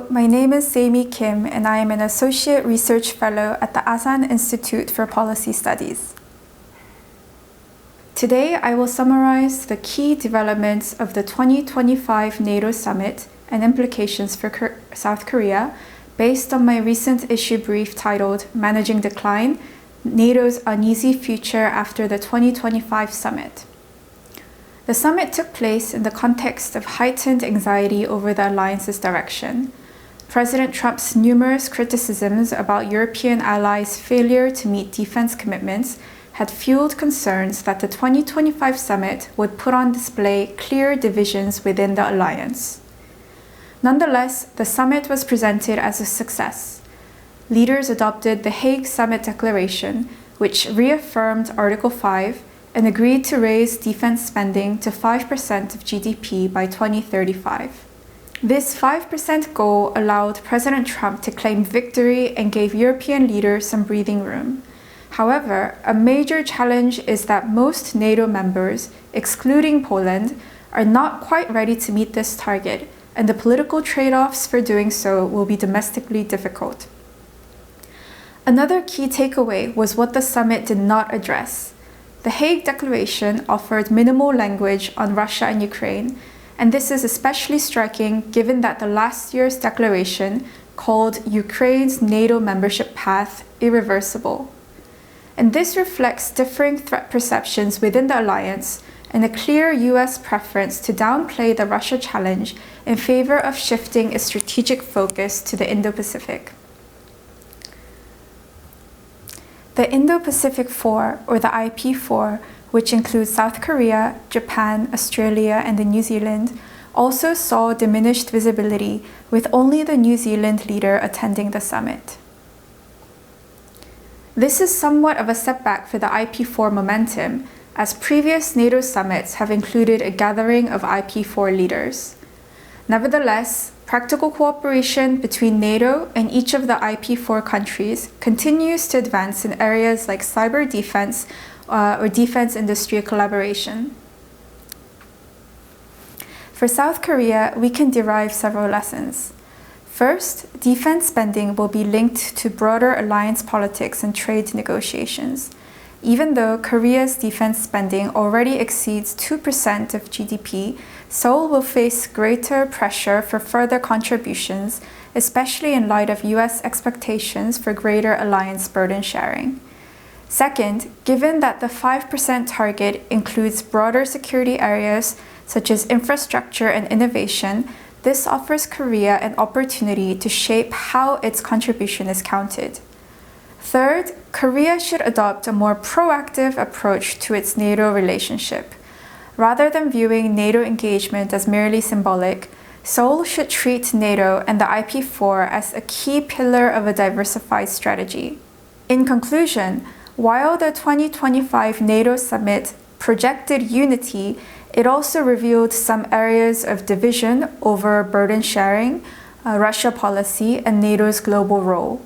Hello, my name is Seimi Kim and I am an Associate Research Fellow at the Asan Institute for Policy Studies. Today I will summarize the key developments of the 2025 NATO Summit and implications for South Korea based on my recent issue brief titled Managing Decline, NATO's Uneasy Future After the 2025 Summit. The summit took place in the context of heightened anxiety over the alliance's direction. President Trump's numerous criticisms about European allies' failure to meet defense commitments had fueled concerns that the 2025 summit would put on display clear divisions within the alliance. Nonetheless, the summit was presented as a success. Leaders adopted the Hague Summit Declaration, which reaffirmed Article 5 and agreed to raise defense spending to 5% of GDP by 2035. This 5% goal allowed President Trump to claim victory and gave European leaders some breathing room. However, a major challenge is that most NATO members, excluding Poland, are not quite ready to meet this target, and the political trade-offs for doing so will be domestically difficult. Another key takeaway was what the summit did not address. The Hague Declaration offered minimal language on Russia and Ukraine, and this is especially striking given that the last year's declaration called Ukraine's NATO membership path irreversible. And this reflects differing threat perceptions within the alliance and a clear US preference to downplay the Russia challenge in favor of shifting its strategic focus to the Indo-Pacific. The Indo-Pacific Four, or the IP4, which includes South Korea, Japan, Australia, and New Zealand, also saw diminished visibility, with only the New Zealand leader attending the summit. This is somewhat of a setback for the IP4 momentum, as previous NATO summits have included a gathering of IP4 leaders. Nevertheless, practical cooperation between NATO and each of the IP4 countries continues to advance in areas like cyber defense or defense industry collaboration. For South Korea, we can derive several lessons. First, defense spending will be linked to broader alliance politics and trade negotiations. Even though Korea's defense spending already exceeds 2% of GDP, Seoul will face greater pressure for further contributions, especially in light of US expectations for greater alliance burden sharing. Second, given that the 5% target includes broader security areas such as infrastructure and innovation, this offers Korea an opportunity to shape how its contribution is counted. Third, Korea should adopt a more proactive approach to its NATO relationship. Rather than viewing NATO engagement as merely symbolic, Seoul should treat NATO and the IP4 as a key pillar of a diversified strategy. In conclusion, while the 2025 NATO summit projected unity, it also revealed some areas of division over burden sharing, Russia policy, and NATO's global role.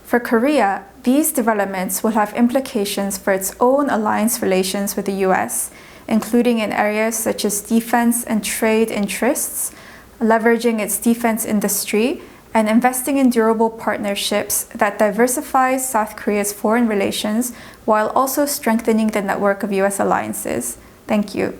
For Korea, these developments will have implications for its own alliance relations with the US, including in areas such as defense and trade interests, leveraging its defense industry, and investing in durable partnerships that diversify South Korea's foreign relations while also strengthening the network of US alliances. Thank you.